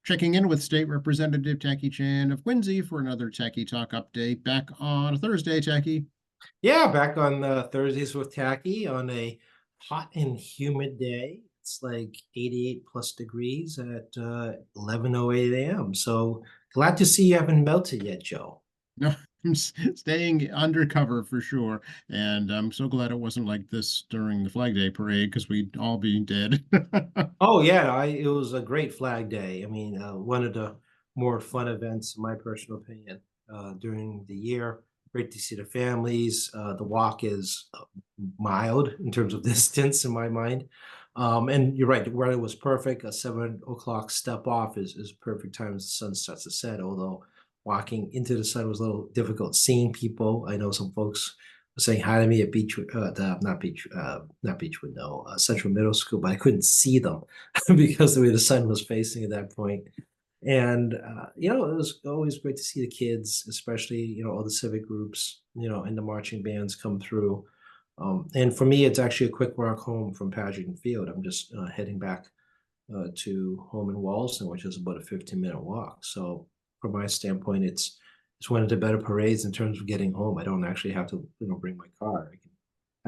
Checking in with State Representative Tacky Chan of Quincy for another Tacky Talk update. Back on a Thursday, Tacky. Yeah, back on Thursdays with Tacky on a hot and humid day. It's like 88 plus degrees at 11:08 a.m. So glad to see you haven't melted yet, Joe. No, I'm staying undercover for sure. And I'm so glad it wasn't like this during the Flag Day parade because we'd all be dead. Oh yeah, it was a great Flag Day. I mean, one of the more fun events, in my personal opinion, during the year. Great to see the families. The walk is mild in terms of distance in my mind. And you're right, the weather was perfect. A 7 o'clock step off is perfect time as the sun starts to set. Although walking into the sun was a little difficult. Seeing people, I know some folks were saying hi to me at not Beechwood, no, Central Middle School, but I couldn't see them because the way the sun was facing at that point. And it was always great to see the kids, especially all the civic groups, and the marching bands come through. And for me, it's actually a quick walk home from Pageant Field. I'm just heading back to home in Wallaston, which is about a 15-minute walk. So from my standpoint, it's one of the better parades in terms of getting home. I don't actually have to bring my car. I can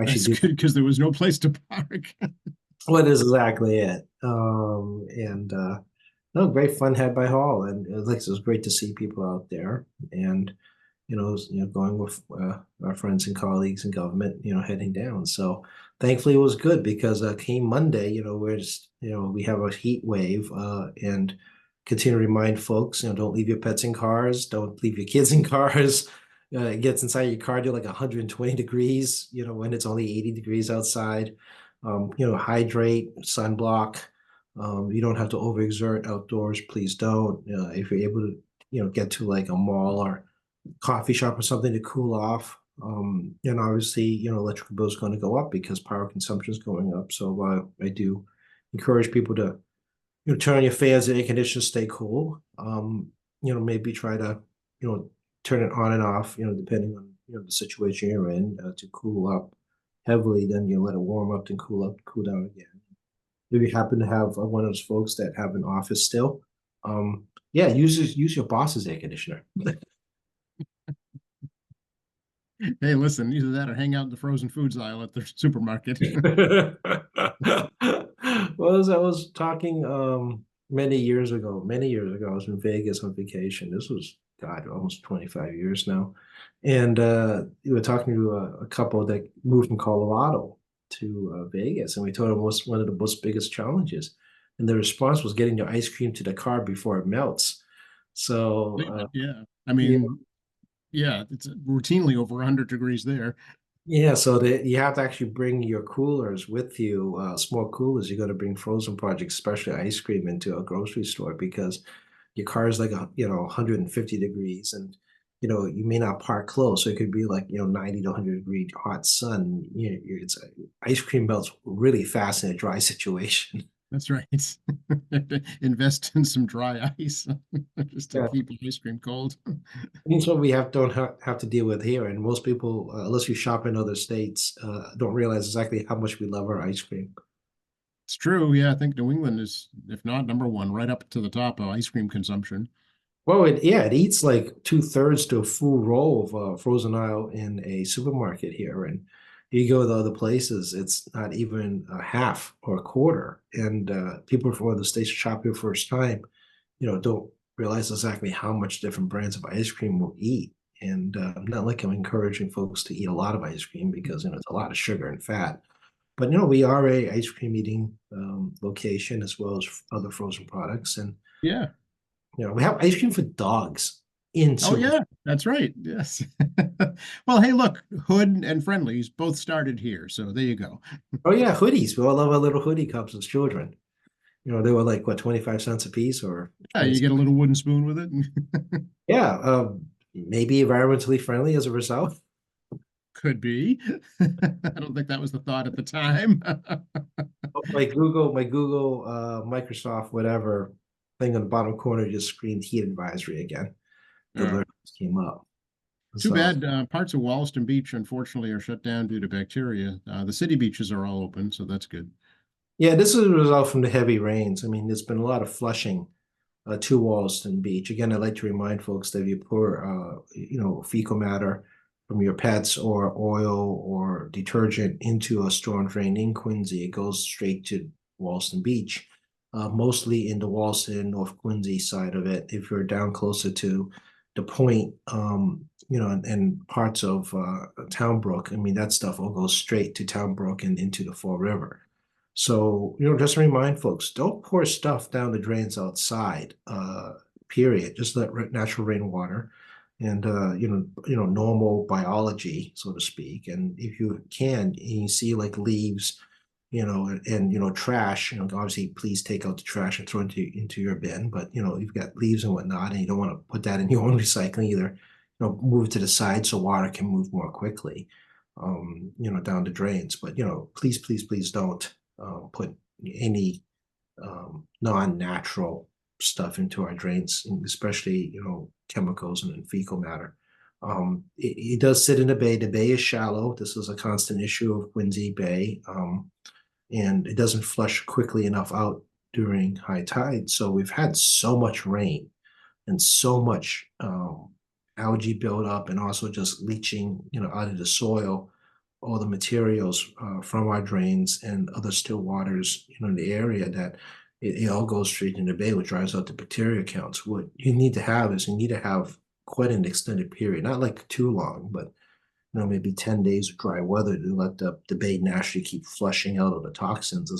actually That's do good because there was no place to park. what is exactly it. And no, great fun had by Hall, and it was great to see people out there, and going with our friends and colleagues in government, heading down. So thankfully it was good because came Monday, we're just, we have a heat wave, and continue to remind folks, don't leave your pets in cars, don't leave your kids in cars. It gets inside your car to like 120 degrees, when it's only 80 degrees outside. Hydrate, sunblock. You don't have to overexert outdoors. Please don't. If you're able to, get to like a mall or coffee shop or something to cool off. And obviously, electrical bill is going to go up because power consumption is going up. So I do encourage people to, turn on your fans and air conditioner, stay cool. Maybe try to, you know, turn it on and off, depending on, the situation you're in to cool up heavily. Then you let it warm up, then cool up, cool down again. If you happen to have one of those folks that have an office still, yeah, use your boss's air conditioner. Hey, listen, either that or hang out in the frozen foods aisle at the supermarket. Well, as I was talking many years ago, I was in Vegas on vacation. This was, God, almost 25 years now. And we were talking to a couple that moved from Colorado to Vegas, and we told them what's one of the most biggest challenges. And the response was getting the ice cream to the car before it melts. So, Yeah. I yeah, mean, yeah, it's routinely over 100 degrees there. yeah, so you have to actually bring your coolers with you, small coolers. You got to bring frozen projects, especially ice cream, into a grocery store because your car is like 150 degrees, and you may not park close, so it could be like 90 to 100-degree hot sun. It's ice cream melts really fast in a dry situation. That's right. Invest in some dry ice just to Yeah, keep the ice cream cold. that's what we don't have to deal with here, and most people, unless you shop in other states, don't realize exactly how much we love our ice cream. It's true. Yeah, I think New England is, if not number one, right up to the top of ice cream consumption. Well, it eats like two-thirds to a full roll of frozen aisle in a supermarket here, and you go to other places, it's not even a half or a quarter. And people from other states shop here first time, don't realize exactly how much different brands of ice cream will eat. And not like I'm encouraging folks to eat a lot of ice cream because it's a lot of sugar and fat. But we are a ice cream eating location as well as other frozen products, and Yeah. we have ice cream for dogs in Oh, super. yeah, that's right. Yes. Well, hey, look, Hood and Friendlies both started here, so there you go. Oh yeah, hoodies. We all love our little hoodie cups as children. They were like what, 25 cents a piece or Yeah, 20 you cents. get a little wooden spoon with it. Yeah, maybe environmentally friendly as a result. Could be. I don't think that was the thought at the time. My Google, Microsoft, whatever thing on the bottom corner just screamed heat advisory again. The Oh, alert just came up. too So bad. Parts of Wollaston Beach, unfortunately, are shut down due to bacteria. The city beaches are all open, so that's good. yeah, this is a result from the heavy rains. I mean, there's been a lot of flushing to Wollaston Beach. Again, I'd like to remind folks that if you pour, fecal matter from your pets or oil or detergent into a storm drain in Quincy, it goes straight to Wollaston Beach, mostly in the Wollaston, North Quincy side of it. If you're down closer to the point, and parts of Townbrook, I mean, that stuff all goes straight to Townbrook and into the Fall River. So, just to remind folks, don't pour stuff down the drains outside, period. Just let natural rainwater and normal biology, so to speak. And if you can, and you see like leaves, and trash, obviously please take out the trash and throw it into your bin. But you've got leaves and whatnot, and you don't want to put that in your own recycling either. Move it to the side so water can move more quickly, down the drains. But please, please, please don't put any non-natural stuff into our drains, especially chemicals and fecal matter. It does sit in the bay. The bay is shallow. This is a constant issue of Quincy Bay, and it doesn't flush quickly enough out during high tide. So we've had so much rain and so much algae buildup, and also just leaching, out of the soil, all the materials from our drains and other still waters, in the area, that it all goes straight into the bay, which drives out the bacteria counts. What you need to have is quite an extended period, not like too long, but maybe 10 days of dry weather to let the bay naturally keep flushing out of the toxins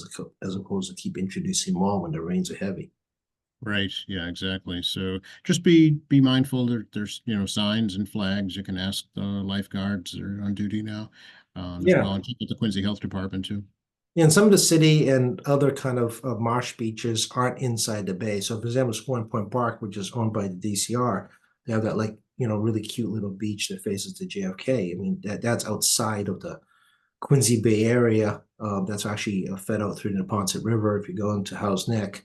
as opposed to keep introducing more when the rains are heavy. Right. Yeah, exactly. So just be mindful that there's, signs and flags. You can ask the lifeguards that are on duty now, as Yeah. well, and check with the Quincy Health Department too. And some of the city and other kind of marsh beaches aren't inside the bay. So, for example, Swan Point Park, which is owned by the DCR, they have that really cute little beach that faces the JFK. I mean, that's outside of the Quincy Bay area. That's actually fed out through the Neponset River. If you go into Howe's Neck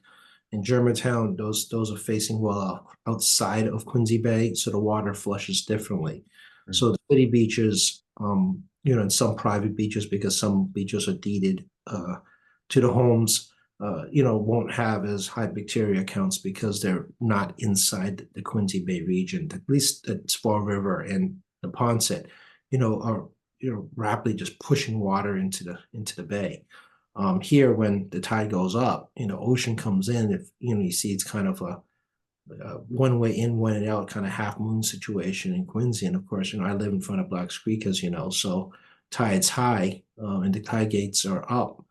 in Germantown, those are facing well outside of Quincy Bay, so the water flushes differently. Right. So the city beaches, and some private beaches, because some beaches are deeded to the homes, won't have as high bacteria counts because they're not inside the Quincy Bay region. At least at Fall River and the Ponset, are rapidly just pushing water into the bay. Here, when the tide goes up, ocean comes in. If you see, it's kind of a one way in, one way out, kind of half moon situation in Quincy. And of course, I live in front of Black's Creek, as you know, so tide's high, and the tide gates are up.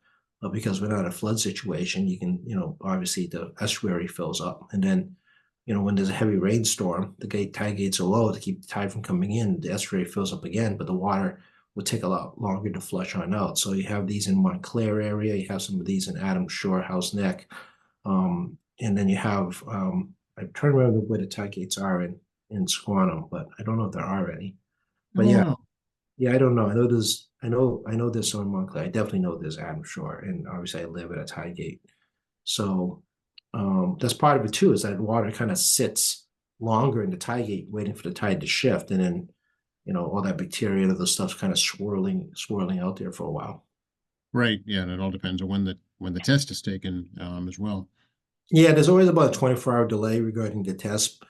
Because we're not in a flood situation, you can, obviously the estuary fills up. And then, when there's a heavy rainstorm, tide gates are low to keep the tide from coming in. The estuary fills up again, but the water will take a lot longer to flush on out. So you have these in Montclair area, you have some of these in Adams Shore, Howe's Neck, and then you have I'm trying to remember where the tide gates are in Squantum, but I don't know if there are any. But Oh yeah, no. yeah, I don't know. I know there's some in Montclair. I definitely know there's Adams Shore, and obviously I live at a tide gate. So that's part of it too, is that water kind of sits longer in the tide gate, waiting for the tide to shift, and then all that bacteria and other stuff's kind of swirling out there for a while. Right. Yeah, and it all depends on when the test is taken, as well. Yeah, there's always about a 24-hour delay regarding the test,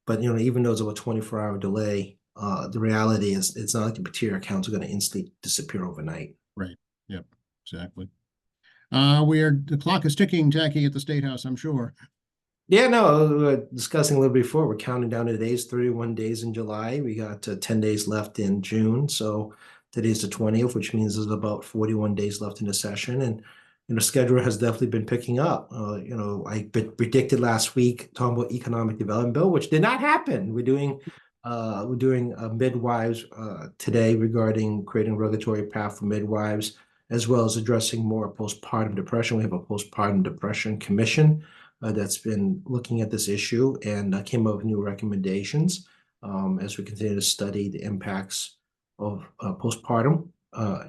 but even though there's about a 24-hour delay, the reality is it's not like the bacteria counts are going to instantly disappear overnight. Right. Yep. Exactly. The clock is ticking, Jackie, at the State House, I'm sure. Yeah, no, we were discussing a little before. We're counting down the days, 31 days in July. We got 10 days left in June. So today's the 20th, which means there's about 41 days left in the session. And, schedule has definitely been picking up. I predicted last week talking about economic development bill, which did not happen. We're doing midwives today regarding creating a regulatory path for midwives, as well as addressing more postpartum depression. We have a postpartum depression commission that's been looking at this issue and came up with new recommendations as we continue to study the impacts of postpartum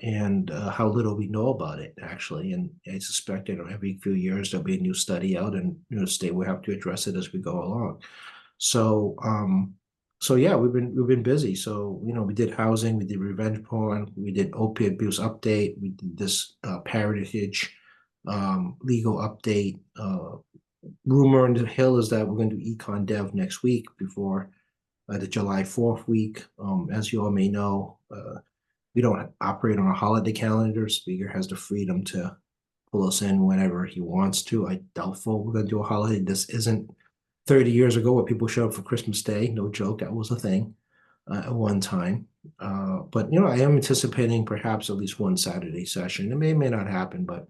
and how little we know about it, actually. And I suspect every few years there'll be a new study out, and the state will have to address it as we go along. So yeah, we've been busy. So we did housing, we did revenge porn, we did opiate abuse update, we did this parentage legal update. rumor in the Hill is that we're going to do Econ Dev next week before the July 4th week. As you all may know, we don't operate on a holiday calendar. Speaker has the freedom to pull us in whenever he wants to. I doubtful we're going to do a holiday. This isn't 30 years ago where people show up for Christmas Day. No joke, that was a thing at one time. But I am anticipating perhaps at least one Saturday session. It may not happen, but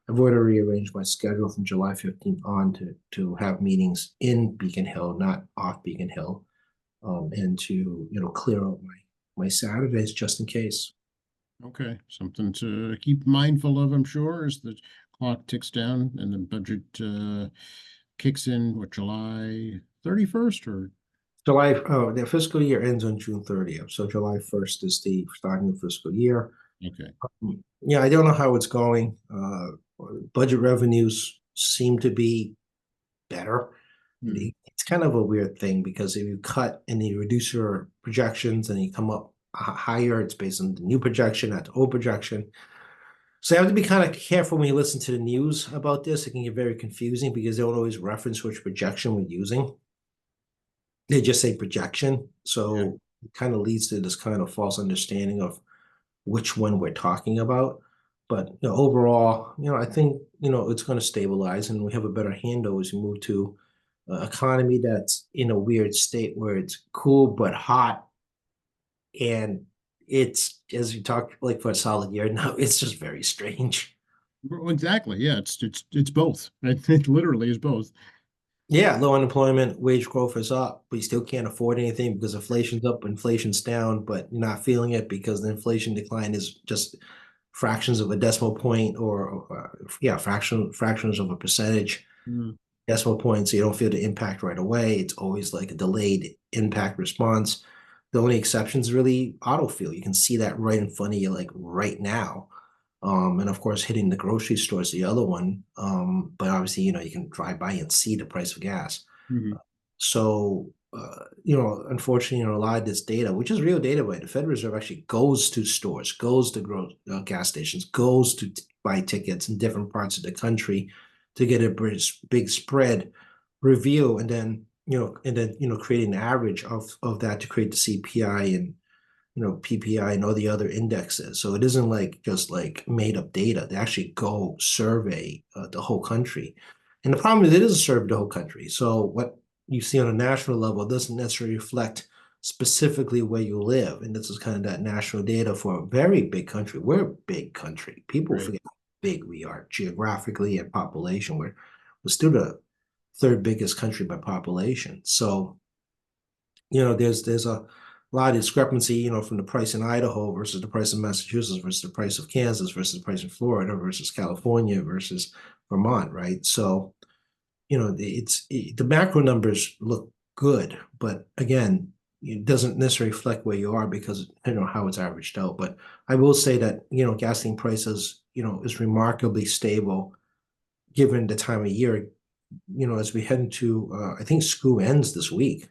I've already rearranged my schedule from July 15th on to have meetings in Beacon Hill, not off Beacon Hill, and to clear out my Saturdays just in case. Okay, something to keep mindful of, I'm sure, as the clock ticks down and the budget kicks in, what, July 31st or? Their fiscal year ends on June 30th, so July 1st is the starting of fiscal year. Okay. Yeah, I don't know how it's going. Budget revenues seem to be better. It's kind of a weird thing because if you cut and you reduce your projections and you come up higher, it's based on the new projection, not the old projection. So you have to be kind of careful when you listen to the news about this. It can get very confusing because they don't always reference which projection we're using. They just say projection. So it kind of leads to this kind of false understanding of which one we're talking about. But overall, I think it's going to stabilize, and we have a better handle as we move to an economy that's in a weird state where it's cool but hot, and it's, as you talked like for a solid year now, it's just very strange. Well, exactly. Yeah, it's both. It literally is both. Yeah, low unemployment, wage growth is up, but you still can't afford anything because inflation's up, inflation's down, but you're not feeling it because the inflation decline is just fractions of a decimal point, or fractions of a percentage Mm. decimal point, so you don't feel the impact right away. It's always like a delayed impact response. The only exception is really auto fuel. You can see that right in front of you, like right now. And of course, hitting the grocery store is the other one. But obviously, you can drive by and see the price of gas. Mhm. So, unfortunately, a lot of this data, which is real data, but the Federal Reserve actually goes to stores, goes to gas stations, goes to buy tickets in different parts of the country to get a big spread review, and then creating an average of that to create the CPI and PPI and all the other indexes. So it isn't like just like made up data. They actually go survey the whole country. And the problem is it is a survey of the whole country. So what you see on a national level doesn't necessarily reflect specifically where you live. And this is kind of that national data for a very big country. We're a big country. People Right. forget how big we are geographically and population. We're still the third biggest country by population. So there's a lot of discrepancy, from the price in Idaho versus the price in Massachusetts versus the price of Kansas versus the price in Florida versus California versus Vermont, right? So, the macro numbers look good, but again, it doesn't necessarily reflect where you are because how it's averaged out. But I will say that, gasoline prices, is remarkably stable given the time of year, as we head into, I think school ends this week.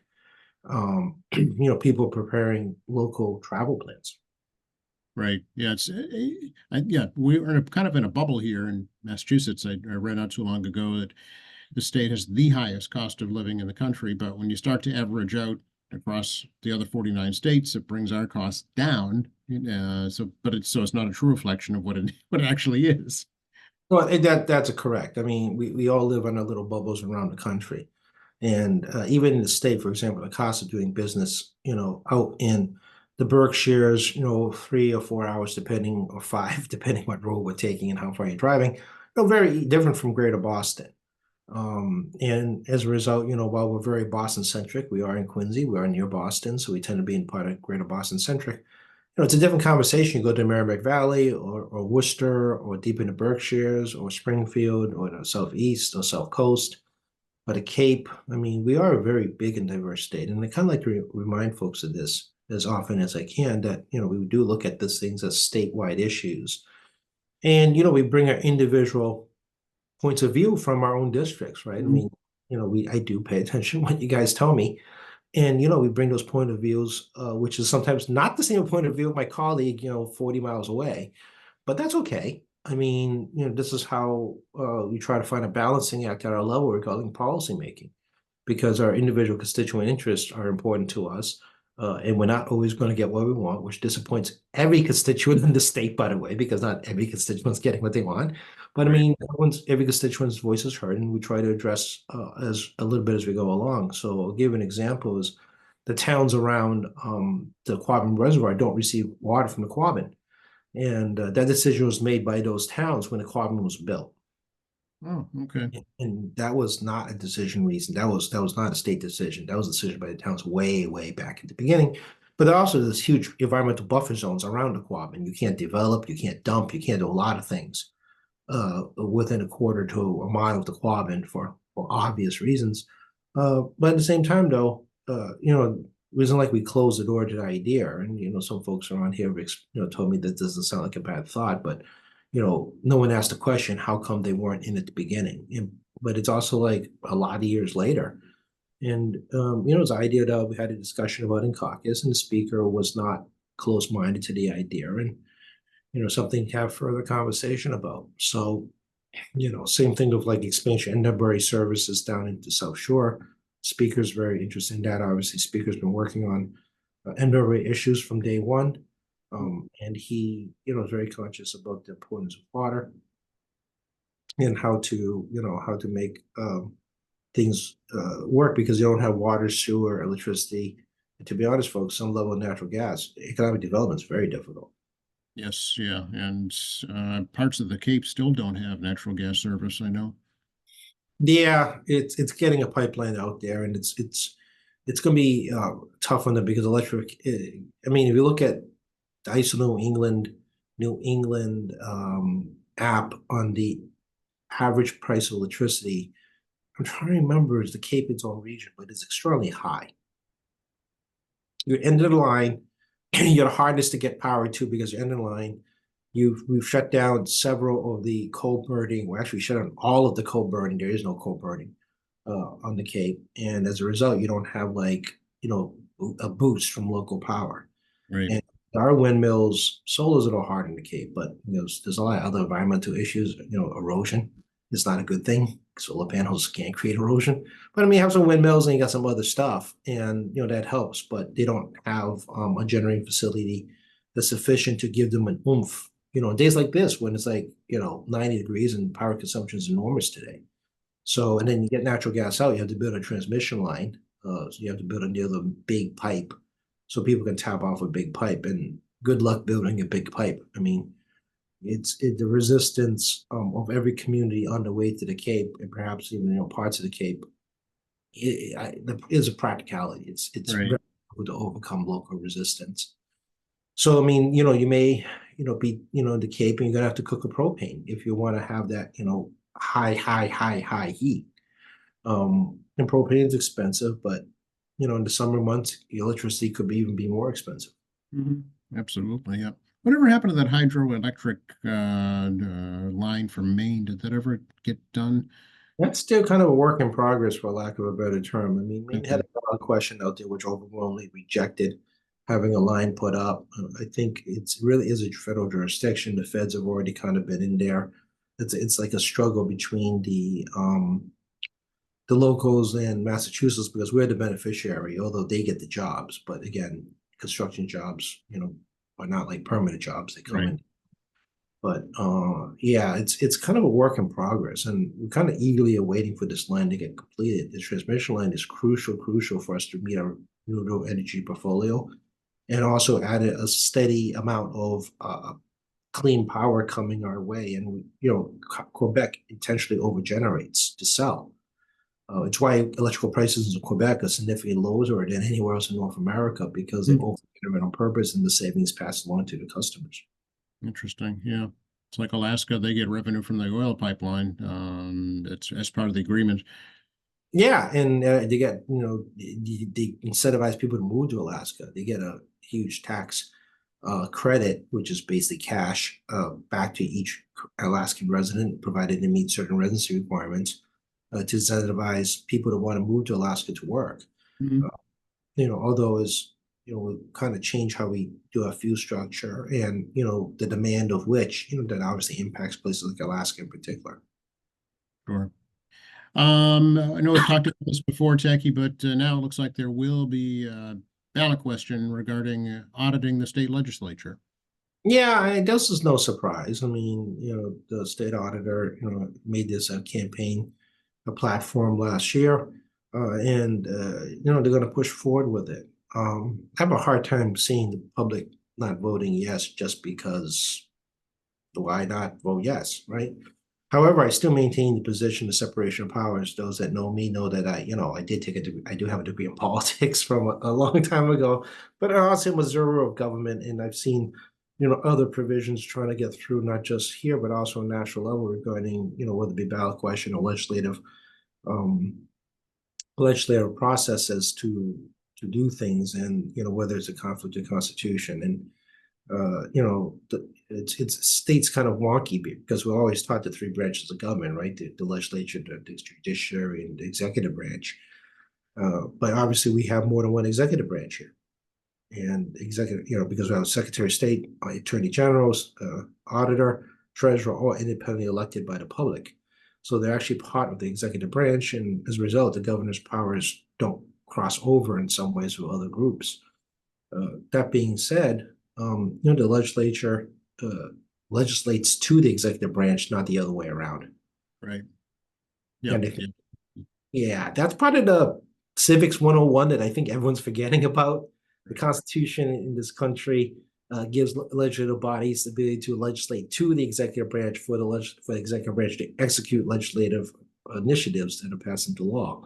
People preparing local travel plans. Right. Yeah. Yeah. We're in kind of in a bubble here in Massachusetts. I read not too long ago that the state has the highest cost of living in the country, but when you start to average out across the other 49 states, it brings our costs down. But it's not a true reflection of what it actually is. Well, that's correct. I mean, we all live in our little bubbles around the country, and even in the state, for example, the cost of doing business, out in the Berkshires, 3 or 4 hours, depending, or five, depending what road we're taking and how far you're driving, very different from Greater Boston. And as a result, while we're very Boston centric, we are in Quincy, we are near Boston, so we tend to be in part of Greater Boston centric. It's a different conversation. You go to Merrimack Valley or Worcester or deep in the Berkshires or Springfield or the Southeast or South Coast or the Cape. I mean, we are a very big and diverse state. And I kind of like to remind folks of this as often as I can, that, we do look at these things as statewide issues. And, we bring our individual points of view from our own districts, right? I Mhm. mean, I do pay attention to what you guys tell me. And, we bring those point of views, which is sometimes not the same point of view of my colleague, 40 miles away, but that's okay. I mean, this is how we try to find a balancing act at our level regarding policymaking, because our individual constituent interests are important to us, and we're not always going to get what we want, which disappoints every constituent in the state, by the way, because not every constituent's getting what they want. But I Right. mean, every constituent's voice is heard, and we try to address as a little bit as we go along. So I'll give an example: is the towns around the Quabbin Reservoir don't receive water from the Quabbin. And that decision was made by those towns when the Quabbin was built. Oh, okay. And that was not a decision reason. That was not a state decision. That was a decision by the towns way, way back at the beginning. But there also there's huge environmental buffer zones around the Quabbin. You can't develop, you can't dump, you can't do a lot of things within a quarter to a mile of the Quabbin for obvious reasons. But at the same time, though, it wasn't like we closed the door to the idea. And some folks around here, told me that doesn't sound like a bad thought, but no one asked the question, how come they weren't in at the beginning? But it's also like a lot of years later. And it's an idea that we had a discussion about in caucus, and the speaker was not close-minded to the idea, and something to have further conversation about. So same thing of like expansion, Enderbury services down into South Shore. Speaker's very interested in that. Obviously, Speaker's been working on Enderbury issues from day one. And he, is very conscious about the importance of water and how to make things work, because you don't have water, sewer, electricity. And to be honest, folks, some level of natural gas, economic development is very difficult. Yes, yeah, and parts of the Cape still don't have natural gas service, I know. Yeah, it's getting a pipeline out there, and it's going to be tough on them because electric. I mean, if you look at the ISO New England app on the average price of electricity, I'm trying to remember, is the Cape its own region, but it's extremely high. You're end of the line, and you got a hardness to get power to because you're end of the line. We've shut down several of the coal burning. Well, actually, shut down all of the coal burning. There is no coal burning on the Cape, and as a result, you don't have like a boost from local power. Right. And our windmills, solar's a little hard in the Cape, but there's a lot of other environmental issues. Erosion is not a good thing. Solar panels can't create erosion, but I mean, you have some windmills and you got some other stuff, and that helps. But they don't have a generating facility that's sufficient to give them an oomph. On days like this when it's like 90 degrees and power consumption is enormous today. So, and then you get natural gas out, you have to build a transmission line. So you have to build a near the big pipe so people can tap off a big pipe. And good luck building a big pipe. I mean, it's the resistance of every community on the way to the Cape, and perhaps even parts of the Cape, is a practicality. It's Right. very difficult to overcome local resistance. So I mean, you may be in the Cape, and you're gonna have to cook a propane if you want to have that high heat. And propane is expensive, but in the summer months, electricity could even be more expensive. Mhm. Absolutely, yeah. Whatever happened to that hydroelectric line from Maine? Did that ever get done? That's still kind of a work in progress, for lack of a better term. I mean, Maine had Okay. a ballot question out there which overwhelmingly rejected having a line put up. I think it's really is a federal jurisdiction. The feds have already kind of been in there. It's like a struggle between the locals and Massachusetts, because we're the beneficiary, although they get the jobs. But again, construction jobs, are not like permanent jobs. They come Right. in. But yeah, it's kind of a work in progress, and we're kind of eagerly awaiting for this line to get completed. The transmission line is crucial for us to meet our renewable energy portfolio, and also added a steady amount of clean power coming our way. And Quebec intentionally overgenerates to sell. It's why electrical prices in Quebec are significantly lower than anywhere else in North America, because they Hmm. overgenerate on purpose, and the savings passed along to the customers. Interesting. Yeah. It's like Alaska, they get revenue from the oil pipeline. It's as part of the agreement. Yeah, and they get they incentivize people to move to Alaska. They get a huge tax credit, which is basically cash back to each Alaskan resident, provided they meet certain residency requirements, to incentivize people to want to move to Alaska to work. Mhm. Although as will kind of change how we do our fuel structure, and the demand of which that obviously impacts places like Alaska in particular. Sure. I know we've talked about this before, Techie, but now it looks like there will be a ballot question regarding auditing the state legislature. Yeah, this is no surprise. I mean, the state auditor, made this a campaign, a platform last year, and they're going to push forward with it. I have a hard time seeing the public not voting yes just because. Why not vote yes, right? However, I still maintain the position of separation of powers. Those that know me know that I did take a degree. I do have a degree in politics from a long time ago, but I'm also a observer of government, and I've seen, other provisions trying to get through, not just here, but also on national level regarding, whether it be ballot question or um, legislative processes to do things, and whether it's a conflict of constitution. And it's states kind of wonky because we're always taught the three branches of government, right? The legislature, the judiciary, and the executive branch. But obviously, we have more than one executive branch here, and executive, because we have Secretary of State, Attorney Generals, Auditor, Treasurer, all independently elected by the public. So they're actually part of the executive branch, and as a result, the governor's powers don't cross over in some ways with other groups. That being said, the legislature legislates to the executive branch, not the other way around. Right. Yeah. Yeah, that's part of the civics 101 that I think everyone's forgetting about. The Constitution in this country gives legislative bodies the ability to legislate to the executive branch for the executive branch to execute legislative initiatives that are passed into law.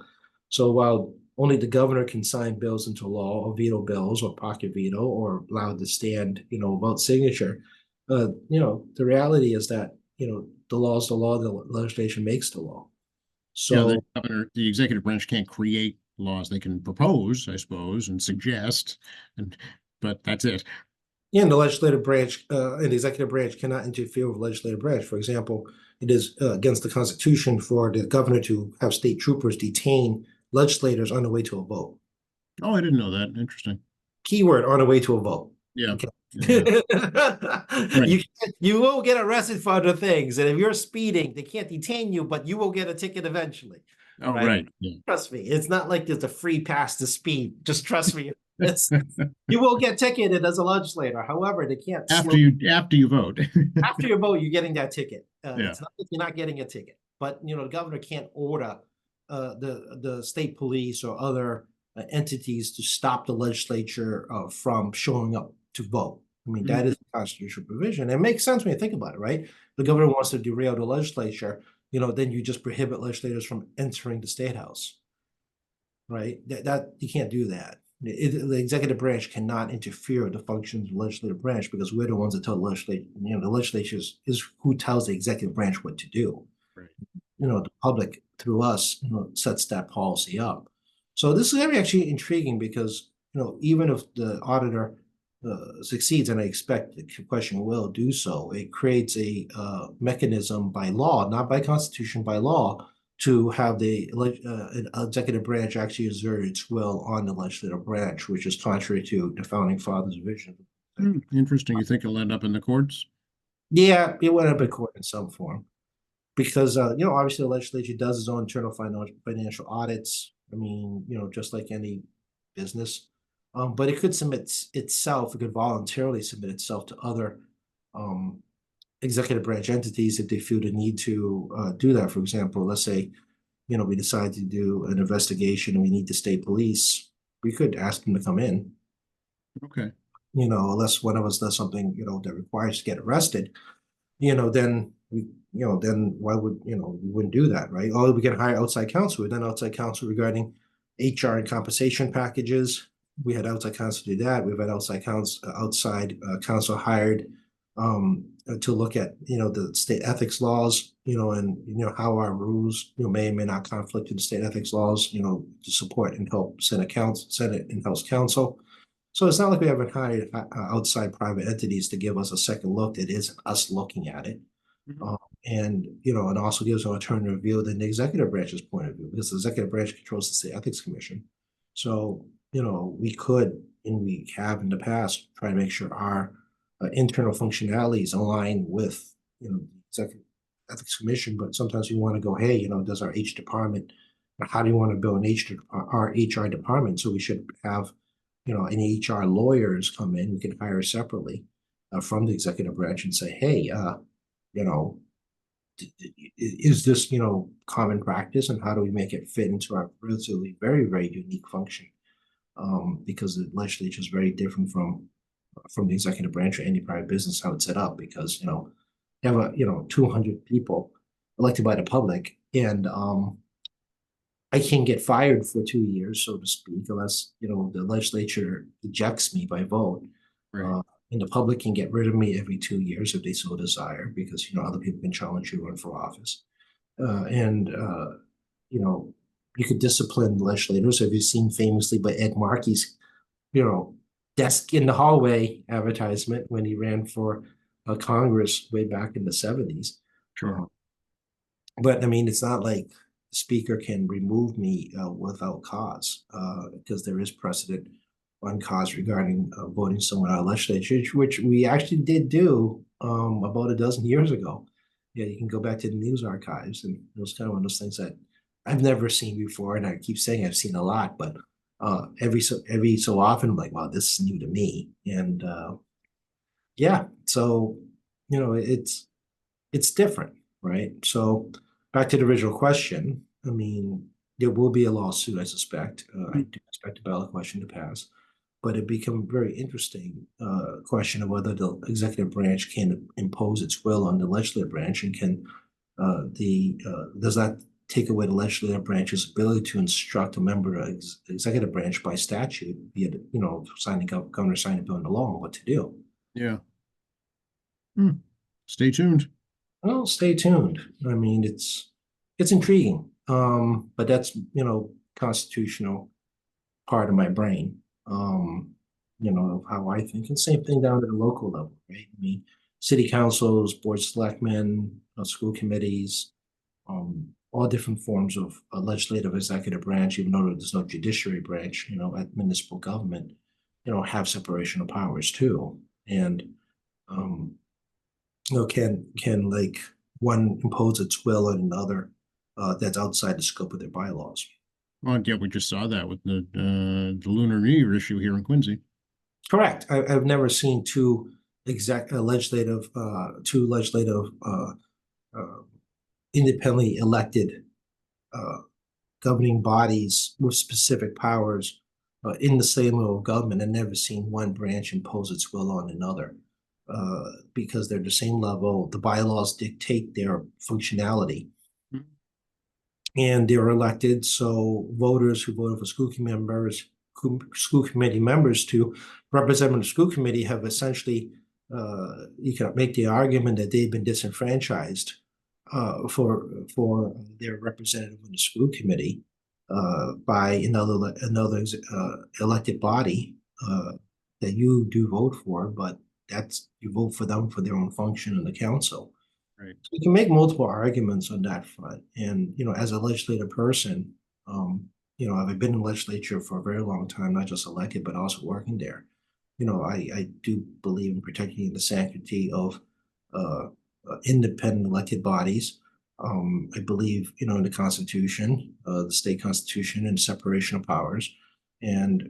So while only the governor can sign bills into law or veto bills or pocket veto or allow it to stand, without signature, the reality is that, the law is the law, the legislation makes the law. So the governor, the executive branch can't create laws. They can propose, I suppose, and suggest, but that's it. Yeah, and the legislative branch and the executive branch cannot interfere with the legislative branch. For example, it is against the Constitution for the governor to have state troopers detain legislators on the way to a vote. Oh, I didn't know that. Interesting. Keyword, on the way to a vote. Yeah. Okay. Yeah. Right. You will get arrested for other things, and if you're speeding, they can't detain you, but you will get a ticket eventually. Oh, right. Yeah. Trust me, it's not like there's a free pass to speed. Just trust me. You will get ticketed as a legislator. However, they can't after you vote. After you vote, you're getting that ticket. Yeah. It's not that you're not getting a ticket, but the governor can't order the state police or other entities to stop the legislature from showing up to vote. I mean, that is a constitutional provision. It makes sense when you think about it, right? The governor wants to derail the legislature, then you just prohibit legislators from entering the state house, right? That you can't do that. The executive branch cannot interfere with the functions of the legislative branch because we're the ones that tell the legislature, the legislature is who tells the executive branch what to do. Right. The public through us, sets that policy up. So this is going to be actually intriguing because, even if the auditor succeeds, and I expect the question will do so, it creates a mechanism by law, not by constitution, by law, to have the executive branch actually exert its will on the legislative branch, which is contrary to the founding fathers' vision. Interesting. You think it'll end up in the courts? Yeah, it will end up in court in some form. Because, obviously the legislature does its own internal financial audits. I mean, just like any business. But it could submit itself, it could voluntarily submit itself to other executive branch entities if they feel the need to do that. For example, let's say, we decide to do an investigation and we need the state police, we could ask them to come in. Okay. Unless one of us does something, that requires to get arrested, then then why would, we wouldn't do that, right? Or we can hire outside counsel. We've done outside counsel regarding HR and compensation packages. We had outside counsel do that. We've had outside counsel hired to look at, the state ethics laws, and, how our rules, may or may not conflict with the state ethics laws, to support and help Senate and House counsel. So it's not like we haven't hired outside private entities to give us a second look that isn't us looking at it. And also gives an alternative view than the executive branch's point of view, because the executive branch controls the state ethics commission. So, we could, and we have in the past, try to make sure our internal functionalities align with, executive ethics commission, but sometimes we want to go, hey, does our H department, how do you want to build our HR department? So we should have, an HR lawyers come in, we can hire separately from the executive branch and say, hey, is this, common practice, and how do we make it fit into our relatively very, very unique function? Because the legislature is very different from the executive branch or any private business, how it's set up, because, you have 200 people elected by the public, and I can't get fired for 2 years, so to speak, unless, the legislature ejects me by vote. Right. And the public can get rid of me every 2 years if they so desire, because, other people can challenge you to run for office. And you could discipline legislators. Have you seen famously by Ed Markey's, desk in the hallway advertisement when he ran for Congress way back in the 70s? Sure. But I mean, it's not like the speaker can remove me without cause, because there is precedent on cause regarding voting someone out of legislature, which we actually did do about a dozen years ago. Yeah, you can go back to the news archives, and it was kind of one of those things that I've never seen before, and I keep saying I've seen a lot, but every so often I'm like, wow, this is new to me. And yeah, so it's different, right? So back to the original question, I mean, there will be a lawsuit, I suspect. I do expect a ballot question to pass, but it become very interesting question of whether the executive branch can impose its will on the legislative branch, and can does that take away the legislative branch's ability to instruct a member of the executive branch by statute, via governor signing a bill into law, on what to do? Yeah. Stay tuned. Well, stay tuned. I mean, it's intriguing, but that's constitutional part of my brain, of how I think. And same thing down at the local level, right? I mean, city councils, board of selectmen, school committees, all different forms of legislative, executive branch, even though there's no judiciary branch, at municipal government, have separation of powers too. And can like one impose its will on another that's outside the scope of their bylaws. Well, yeah, we just saw that with the Lunar New Year issue here in Quincy. Correct. I've never seen two legislative independently elected governing bodies with specific powers in the same level of government, and never seen one branch impose its will on another, because they're the same level. The bylaws dictate their functionality. And they're elected, so voters who voted for school committee members to represent the school committee have essentially, you can make the argument that they've been disenfranchised for their representative in the school committee by another elected body that you do vote for, but you vote for them for their own function in the council. Right. So you can make multiple arguments on that front. And, as a legislative person, I've been in legislature for a very long time, not just elected, but also working there. I do believe in protecting the sanctity of independent elected bodies. I believe, in the Constitution, the state constitution, and separation of powers. And,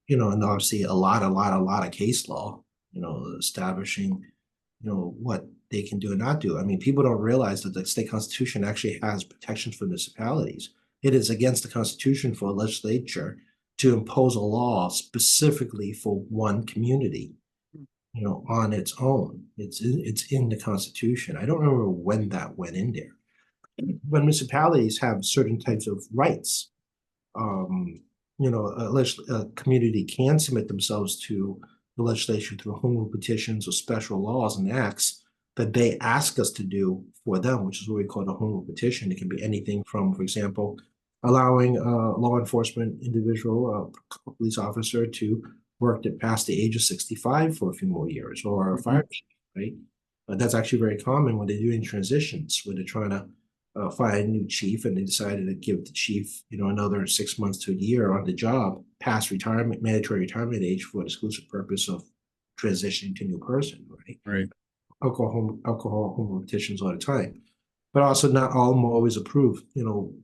and obviously a lot of case law, establishing, what they can do and not do. I mean, people don't realize that the state constitution actually has protections for municipalities. It is against the Constitution for a legislature to impose a law specifically for one community, on its own. It's in the Constitution. I don't remember when that went in there. When municipalities have certain types of rights, a community can submit themselves to the legislature through home rule petitions or special laws and acts that they ask us to do for them, which is what we call a home rule petition. It can be anything from, for example, allowing a law enforcement individual, a police officer, to work past the age of 65 for a few more years, or a fire chief, right? But that's actually very common when they're doing transitions, where they're trying to find a new chief, and they decided to give the chief, another 6 months to a year on the job, past retirement, mandatory retirement age for the exclusive purpose of transitioning to a new person, right? Right. Alcohol home petitions all the time, but also not all of them are always approved.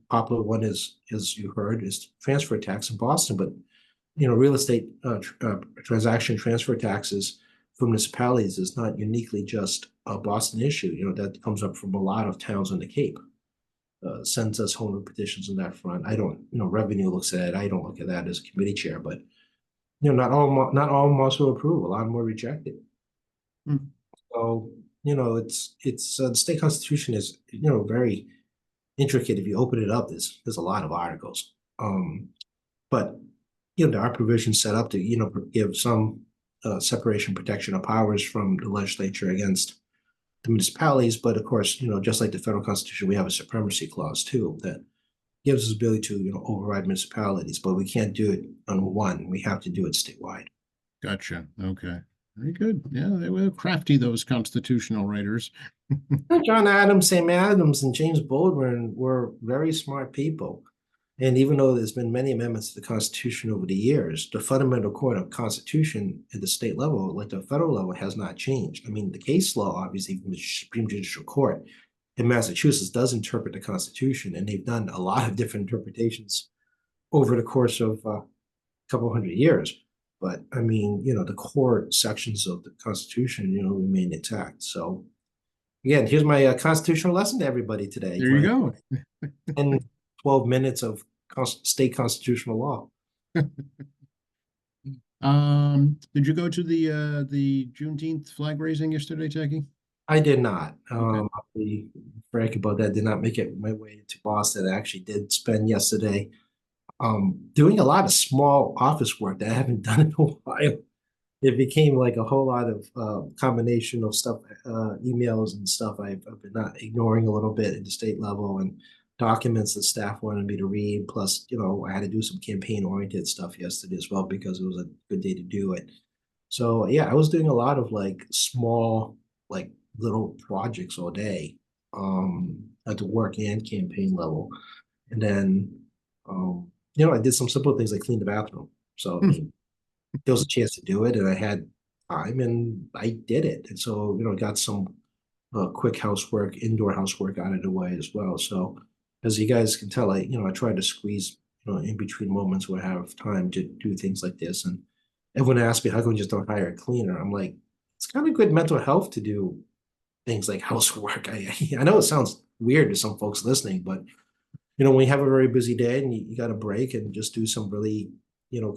Popular one is, as you heard, is transfer tax in Boston, but real estate transaction transfer taxes for municipalities is not uniquely just a Boston issue. That comes up from a lot of towns on the Cape. Sends us home rule petitions on that front. I don't, revenue looks at it. I don't look at that as a committee chair, but not all of them also approve. A lot of them are rejected. Hmm. So it's the state constitution is very intricate. If you open it up, there's a lot of articles. But there are provisions set up to give some separation protection of powers from the legislature against the municipalities. But of course, just like the federal constitution, we have a supremacy clause too that gives us ability to override municipalities. But we can't do it on one. We have to do it statewide. Gotcha. Okay. Very good. Yeah, they were crafty, those constitutional writers. John Adams, Sam Adams, and James Baldwin were very smart people. And even though there's been many amendments to the Constitution over the years, the fundamental core of Constitution at the state level, like the federal level, has not changed. I mean, the case law, obviously, from the Supreme Judicial Court in Massachusetts does interpret the Constitution, and they've done a lot of different interpretations over the course of a couple hundred years. But I mean, the core sections of the Constitution, remain intact. So again, here's my constitutional lesson to everybody today. There you go. And 12 minutes of state constitutional law. Did you go to the Juneteenth flag raising yesterday, Jackie? I did not. Okay. I'll be frank about that. Did not make it my way to Boston. I actually did spend yesterday doing a lot of small office work that I haven't done in a while. It became like a whole lot of combination of stuff, emails and stuff I've been not ignoring a little bit at the state level, and documents that staff wanted me to read. Plus, I had to do some campaign oriented stuff yesterday as well because it was a good day to do it. So yeah, I was doing a lot of like small, like little projects all day, at the work and campaign level. And then, I did some simple things like clean the bathroom. So I mean, there was a chance to do it, and I had time, and I did it. And so, got some quick housework, indoor housework out of the way as well. So, as you guys can tell, I try to squeeze, in between moments where I have time to do things like this. And everyone asks me, how come you just don't hire a cleaner? I'm like, it's kind of good mental health to do things like housework. I know it sounds weird to some folks listening, but when you have a very busy day and you got a break and just do some really,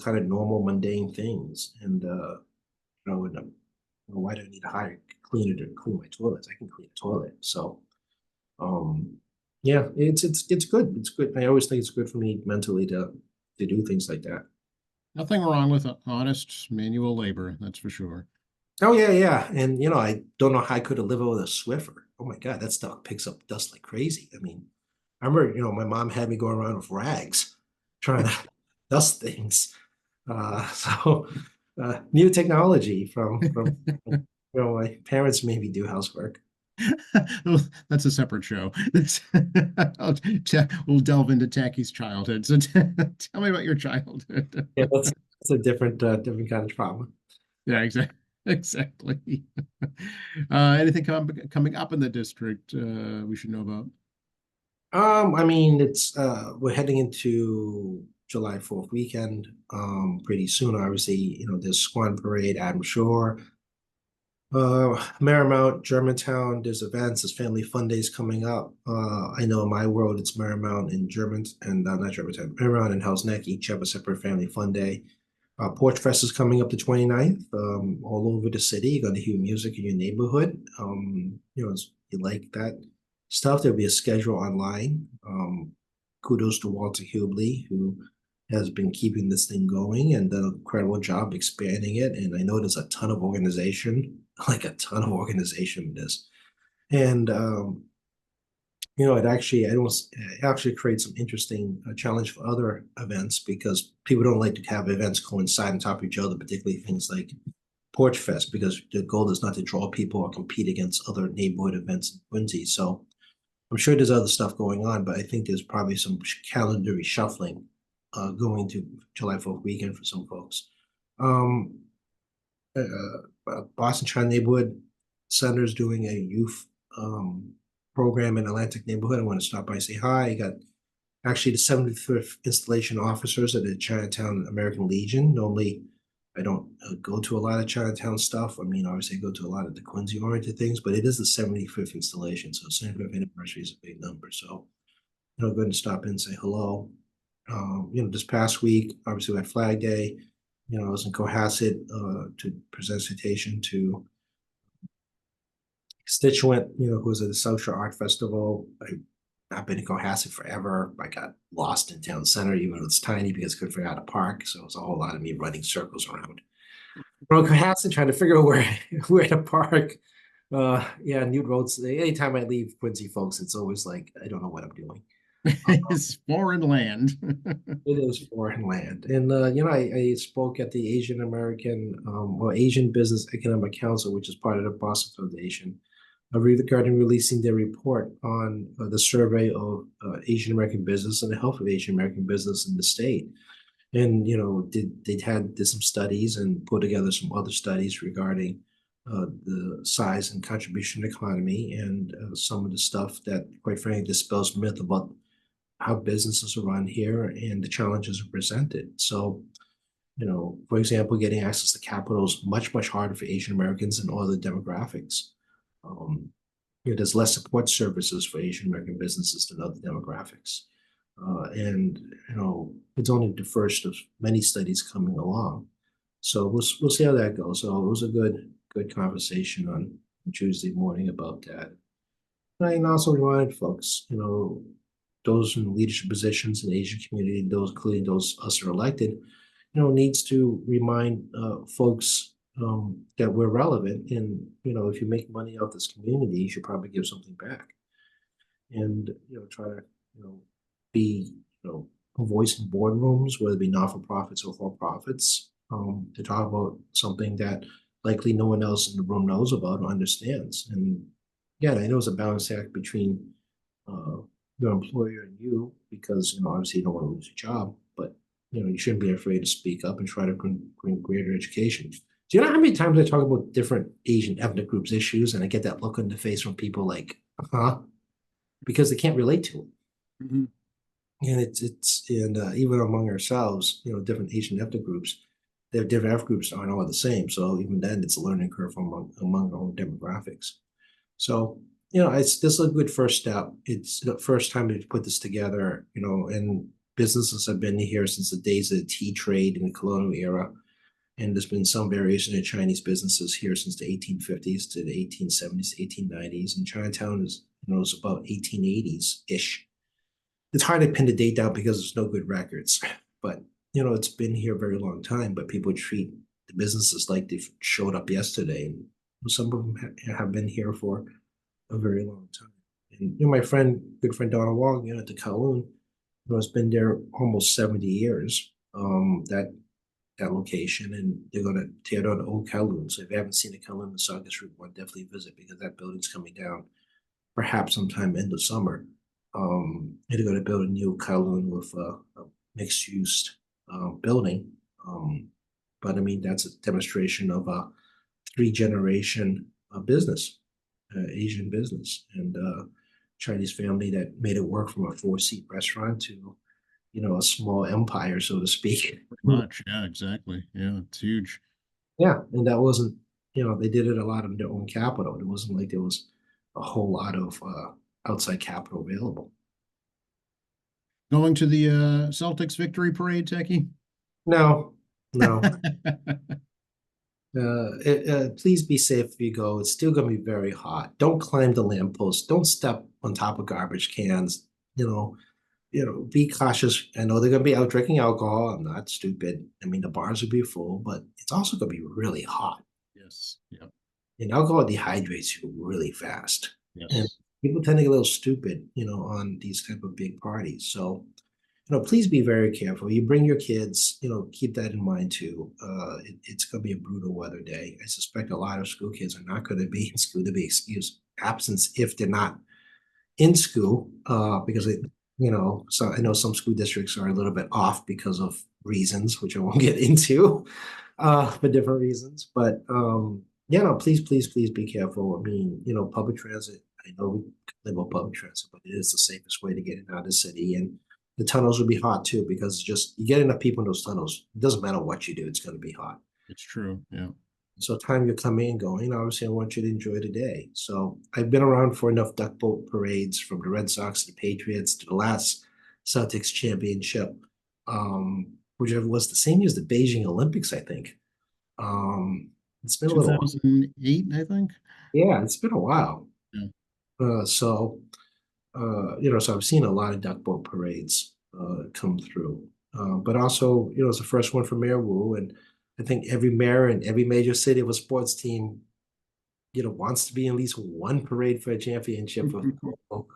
kind of normal, mundane things. And, why do I need to hire a cleaner to clean my toilets? I can clean a toilet. So, yeah, it's good. It's good. I always think it's good for me mentally to do things like that. Nothing wrong with honest manual labor, that's for sure. Oh yeah, yeah. And I don't know how I could have lived with a Swiffer. Oh my God, that stuff picks up dust like crazy. I mean, I remember, my mom had me going around with rags trying to dust things. So new technology from my parents made me do housework. That's a separate show. We'll delve into Tacky's childhood. So tell me about your childhood. Yeah, that's a different kind of problem. Yeah, exactly. Anything coming up in the district we should know about? I mean, it's we're heading into July 4th weekend. Pretty soon, obviously, there's Swan Parade, Adam Shore, Marymount, Germantown. There's events, there's family fun days coming up. I know in my world, it's Marymount and not Germantown, Marymount and Hell's Neck each have a separate family fun day. Porch Fest is coming up the 29th, all over the city. You're going to hear music in your neighborhood. If you like that stuff, there'll be a schedule online. Kudos to Walter Hubley, who has been keeping this thing going and done an incredible job expanding it. And I know there's a ton of organization, like a ton of organization in this. And it actually creates some interesting challenge for other events because people don't like to have events coincide on top of each other, particularly things like Porch Fest, because the goal is not to draw people or compete against other neighborhood events in Quincy. So I'm sure there's other stuff going on, but I think there's probably some calendar reshuffling going to July 4th weekend for some folks. Boston China Neighborhood Center is doing a youth program in Atlantic neighborhood. I want to stop by and say hi. I got actually the 75th installation officers at the Chinatown American Legion. Normally, I don't go to a lot of Chinatown stuff. I mean, obviously, I go to a lot of the Quincy-oriented things, but it is the 75th installation, so 75th anniversary is a big number. So, going to stop in and say hello. This past week, obviously, we had Flag Day. I was in Cohasset to present a citation to constituent, who was at the South Shore Art Festival. I've been in Cohasset forever. I got lost in town center, even though it's tiny, because I couldn't figure out how to park. So it was a whole lot of me running circles around. Cohasset trying to figure out where to park. New roads. Anytime I leave Quincy, folks, it's always like I don't know what I'm doing. It's foreign land. It is foreign land. And, I spoke at the Asian American, Asian Business Economic Council, which is part of the Boston Foundation, regarding releasing their report on the survey of Asian American business and the health of Asian American business in the state. And, did some studies and put together some other studies regarding the size and contribution to the economy and some of the stuff that, quite frankly, dispels myth about how businesses are run here and the challenges are presented. So, for example, getting access to capital is much, much harder for Asian Americans and other demographics. There's less support services for Asian American businesses than other demographics. It's only the first of many studies coming along. So we'll see how that goes. So it was a good conversation on Tuesday morning about that. And I also reminded folks, those in leadership positions in the Asian community, those including those us who are elected, needs to remind folks that we're relevant. And if you make money out this community, you should probably give something back. And try to be a voice in boardrooms, whether it be not-for-profits or for-profits, to talk about something that likely no one else in the room knows about or understands. And yeah, I know it's a balance act between your employer and you, because obviously you don't want to lose your job, but you shouldn't be afraid to speak up and try to bring greater education. Do you know how many times I talk about different Asian ethnic groups issues and I get that look on the face from people like, because they can't relate to it. Mm-hmm. And even among ourselves, different Asian ethnic groups, their different ethnic groups aren't all the same. So even then, it's a learning curve among our own demographics. So this is a good first step. It's the first time to put this together, and businesses have been here since the days of the tea trade in the colonial era. And there's been some variation in Chinese businesses here since the 1850s to the 1870s, 1890s. And Chinatown is about 1880s-ish. It's hard to pin the date down because there's no good records, but it's been here a very long time, but people treat the businesses like they showed up yesterday. And some of them have been here for a very long time. And my good friend Donald Wong, at the Kowloon, has been there almost 70 years. That location, and they're going to tear down the old Kowloon. So if you haven't seen the Kowloon in Saugus Route 1, definitely visit, because that building's coming down perhaps sometime end of summer. And they're going to build a new Kowloon with a mixed-use building. But I mean, that's a demonstration of a 3-generation business, Asian business, and Chinese family that made it work from a 4-seat restaurant to a small empire, so to speak. Much, yeah, exactly. Yeah, it's huge. Yeah, and that wasn't, they did it a lot of their own capital. It wasn't like there was a whole lot of outside capital available. Going to the Celtics victory parade, Techie? No. Please be safe if you go. It's still going to be very hot. Don't climb the lamppost. Don't step on top of garbage cans. Be cautious. I know they're going to be out drinking alcohol. I'm not stupid. I mean, the bars will be full, but it's also going to be really hot. Yes. Yep. And alcohol dehydrates you really fast. Yes. And people tend to get a little stupid, on these type of big parties. So, please be very careful. You bring your kids, keep that in mind too. It's going to be a brutal weather day. I suspect a lot of school kids are not going to be in school to be excused absence if they're not in school, because so I know some school districts are a little bit off because of reasons, which I won't get into, for different reasons. But yeah, no, please be careful. I mean, public transit. I know we live on public transit, but it is the safest way to get in and out of the city. And the tunnels will be hot too, because just you get enough people in those tunnels. It doesn't matter what you do; it's going to be hot. It's true. Yeah. So time you come in going, obviously I want you to enjoy the day. So I've been around for enough duck boat parades, from the Red Sox to the Patriots to the last Celtics championship, which was the same year as the Beijing Olympics, I think. It's been a little while. 2008, I think. Yeah, it's been a while. Yeah. So so I've seen a lot of duck boat parades come through. But also, it's the first one for Mayor Wu, and I think every mayor in every major city of a sports team, wants to be in at least one parade for a championship of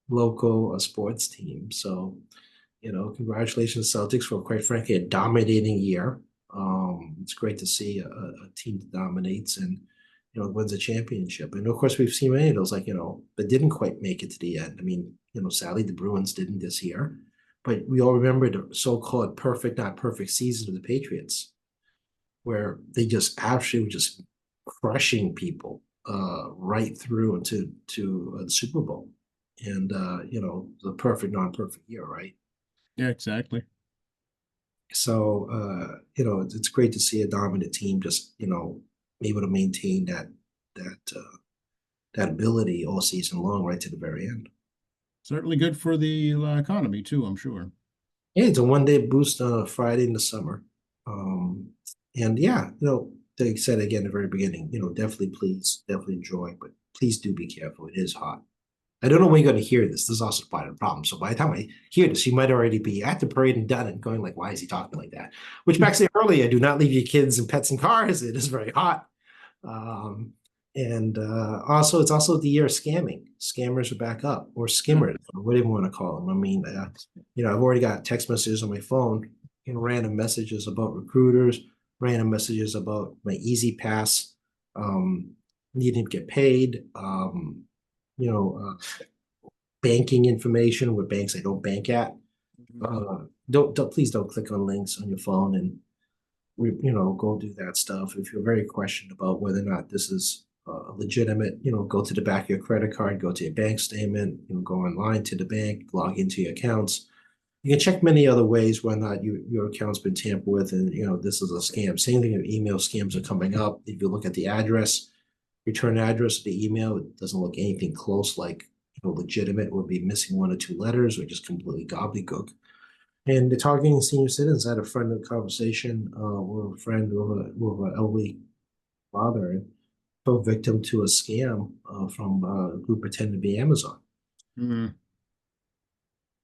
local sports team. So, congratulations, Celtics, for quite frankly a dominating year. It's great to see a team that dominates and wins a championship. And of course, we've seen many of those, like that didn't quite make it to the end. I mean, sadly, the Bruins didn't this year, but we all remember the so-called perfect, not perfect season of the Patriots, where they just actually were just crushing people right through into the Super Bowl, and the perfect non-perfect year, right? Yeah, exactly. So it's great to see a dominant team just able to maintain that that ability all season long, right to the very end. Certainly good for the economy too, I'm sure. Yeah, it's a 1 day boost on a Friday in the summer. Um, and yeah, they said again at the very beginning, definitely please, definitely enjoy, but please do be careful. It is hot. I don't know when you're going to hear this. This is also part of the problem. So by the time I hear this, you might already be at the parade and done and going like, why is he talking like that? Which back to earlier, do not leave your kids and pets in cars. It is very hot. Um, and also, it's also the year of scamming. Scammers are back up, or skimmers, or whatever you want to call them. I mean, I've already got text messages on my phone, random messages about recruiters, random messages about my Easy Pass, needing to get paid, banking information with banks I don't bank at. Don't please don't click on links on your phone and go do that stuff. If you're very questioned about whether or not this is legitimate, go to the back of your credit card, go to your bank statement, go online to the bank, log into your accounts. You can check many other ways whether or not your account's been tampered with, and this is a scam. Same thing if email scams are coming up. If you look at the address, return address of the email, it doesn't look anything close like legitimate. It would be missing one or two letters or just completely gobbledygook. And the targeting senior citizens. I had a friend in conversation with a friend with an elderly father, and fell victim to a scam from a group pretending to be Amazon. Mm.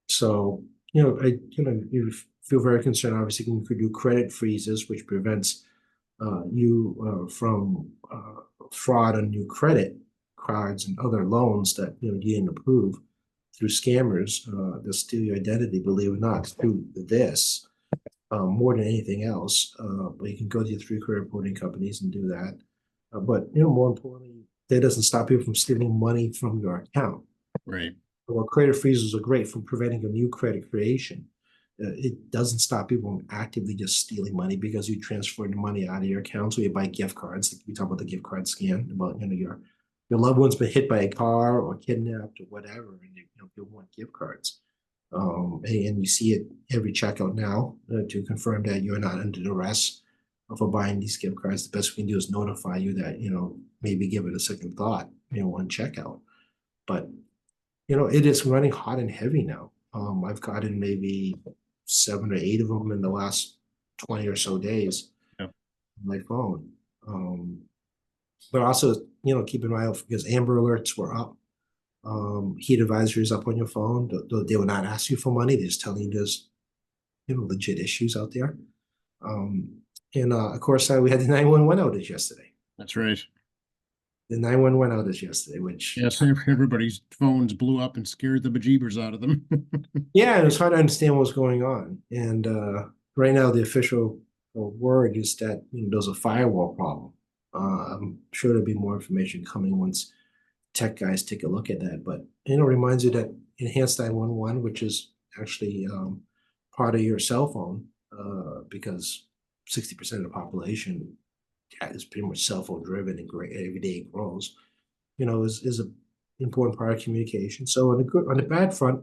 So, you feel very concerned. Obviously, you could do credit freezes, which prevents you from fraud on new credit cards and other loans that you didn't approve through scammers that steal your identity. Believe it or not, through this more than anything else. But you can go to your 3 credit reporting companies and do that. But more importantly, that doesn't stop people from stealing money from your account. Right. Well, credit freezes are great for preventing a new credit creation. It doesn't stop people from actively just stealing money because you transfer the money out of your account. So you buy gift cards. Like we talk about the gift card scam, about your loved one's been hit by a car or kidnapped or whatever, and you want gift cards. And you see it every checkout now to confirm that you're not under duress for buying these gift cards. The best we can do is notify you that maybe give it a second thought on checkout. But it is running hot and heavy now. I've gotten maybe 7 or 8 of them in the last 20 or so days Yeah. on my phone. But also, keep an eye out because Amber Alerts were up. Heat advisories up on your phone. They will not ask you for money. They're just telling you there's legit issues out there. And of course, we had the 911 outage yesterday. That's right. The 911 outage yesterday, which Yes, everybody's phones blew up and scared the bejeebers out of them. yeah, it was hard to understand what was going on. And right now, the official word is that there's a firewall problem. I'm sure there'll be more information coming once tech guys take a look at that. But reminds you that enhanced 911, which is actually part of your cell phone, because 60% of the population is pretty much cell phone driven and great every day grows. Is a important part of communication. So on the bad front,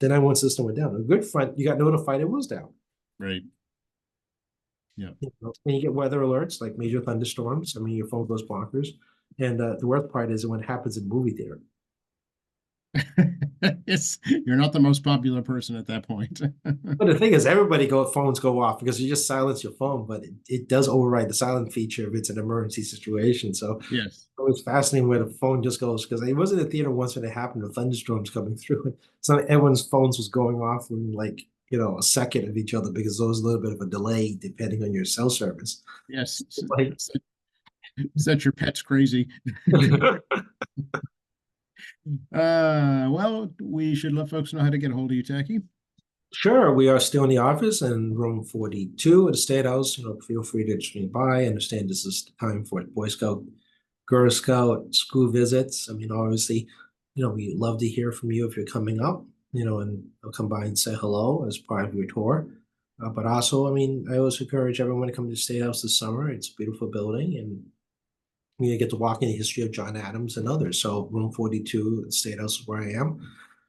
the 911 system went down. On the good front, you got notified it was down. Right. Yeah. When you get weather alerts like major thunderstorms, I mean, your phone goes bonkers. And the worst part is when it happens in movie theater. You're not the most popular person at that point. But the thing is, phones go off because you just silence your phone, but it does override the silent feature if it's an emergency situation. So Yes. it was fascinating where the phone just goes, because I was in the theater once when it happened, the thunderstorms coming through, and so everyone's phones was going off in like a second of each other, because there was a little bit of a delay depending on your cell service. Yes. Like, Set your pets crazy. Well, we should let folks know how to get a hold of you, Tacky. Sure, we are still in the office in room 42 at the State House. Feel free to swing by. I understand this is the time for Boy Scout, Girl Scout, school visits. I mean, obviously, we love to hear from you if you're coming up, and come by and say hello as part of your tour. But also, I mean, I always encourage everyone to come to the State House this summer. It's a beautiful building, and you get to walk in the history of John Adams and others. So room 42 at the State House is where I am.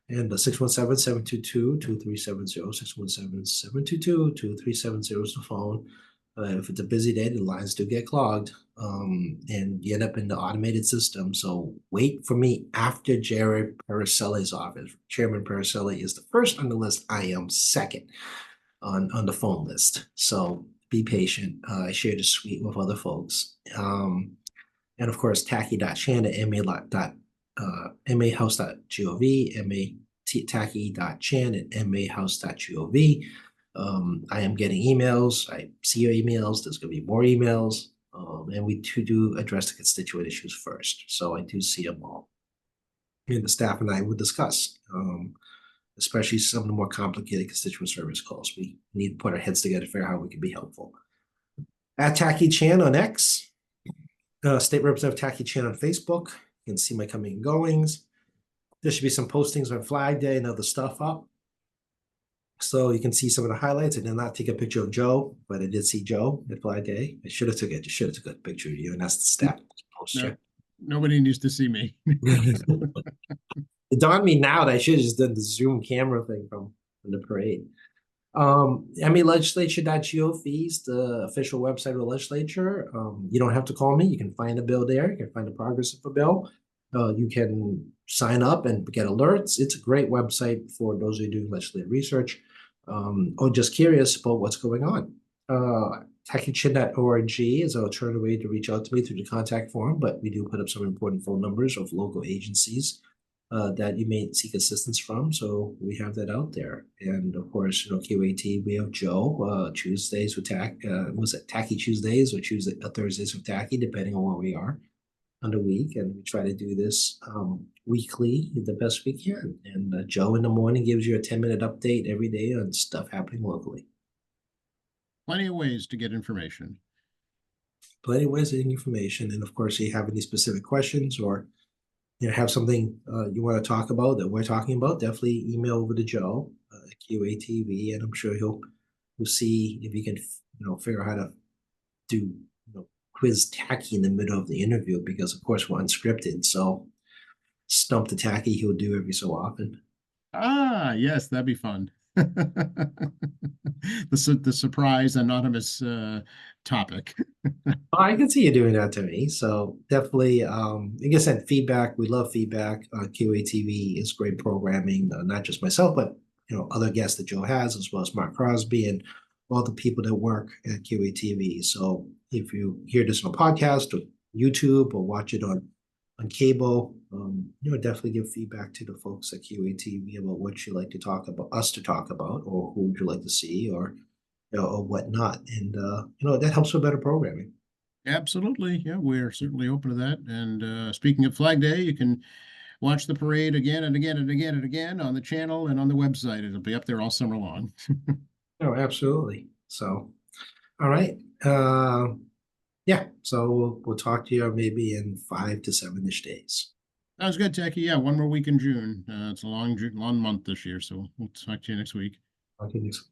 And 617-722-2370, 617-722-2370 is the phone. If it's a busy day, the lines do get clogged, and you end up in the automated system. So wait for me after Jared Paracelli's office. Chairman Paracelli is the first on the list. I am second on the phone list. So be patient. I share the suite with other folks. And of course, tacky.chan at mahouse.gov, tacky.chan at mahouse.gov. I am getting emails. I see your emails. There's going to be more emails. And we do address the constituent issues first. So I do see them all. And the staff and I would discuss, especially some of the more complicated constituent service calls. We need to put our heads together to figure out how we can be helpful. At Tacky Chan on X. State Representative Tacky Chan on Facebook. You can see my coming and goings. There should be some postings on Flag Day and other stuff up. So you can see some of the highlights. I did not take a picture of Joe, but I did see Joe at Flag Day. I should have took a picture of you, and that's the staff poster. Nobody needs to see me. It dawned me now that I should have just done the Zoom camera thing from the parade. Legislature.gov fees, the official website of the legislature. You don't have to call me. You can find a bill there. You can find the progress of a bill. You can sign up and get alerts. It's a great website for those who are doing legislative research, or just curious about what's going on. TackyChin.org is an alternative way to reach out to me through the contact form, but we do put up some important phone numbers of local agencies that you may seek assistance from. So we have that out there. And of course, QAT, we have Joe, Tuesdays with Tacky Tuesdays or Thursdays with Tacky, depending on where we are on the week. And we try to do this weekly the best we can. And Joe in the morning gives you a 10-minute update every day on stuff happening locally. Plenty of ways to get information. Plenty of ways to get information. And of course, if you have any specific questions or have something you want to talk about that we're talking about, definitely email over to Joe at QATV, and I'm sure he'll see if he can figure out how to do quiz Tacky in the middle of the interview, because of course we're unscripted. So stump the Tacky he'll do every so often. Ah, yes, that'd be fun. The surprise anonymous topic. I can see you doing that to me. So definitely, like I said, feedback. We love feedback. QATV is great programming, not just myself, but other guests that Joe has, as well as Mark Crosby and all the people that work at QATV. So if you hear this on a podcast or YouTube or watch it on cable, definitely give feedback to the folks at QATV about what you like to talk about, or who would you like to see, or whatnot. And that helps with better programming. Absolutely. Yeah, we're certainly open to that. And speaking of Flag Day, you can watch the parade again and again and again and again on the channel and on the website. It'll be up there all summer long. Oh, absolutely. So, all right. Yeah. So we'll talk to you maybe in 5 to 7-ish days. Sounds good, Techie. Yeah, one more week in June. It's a long month this year, so we'll talk to you next week. Okay, next.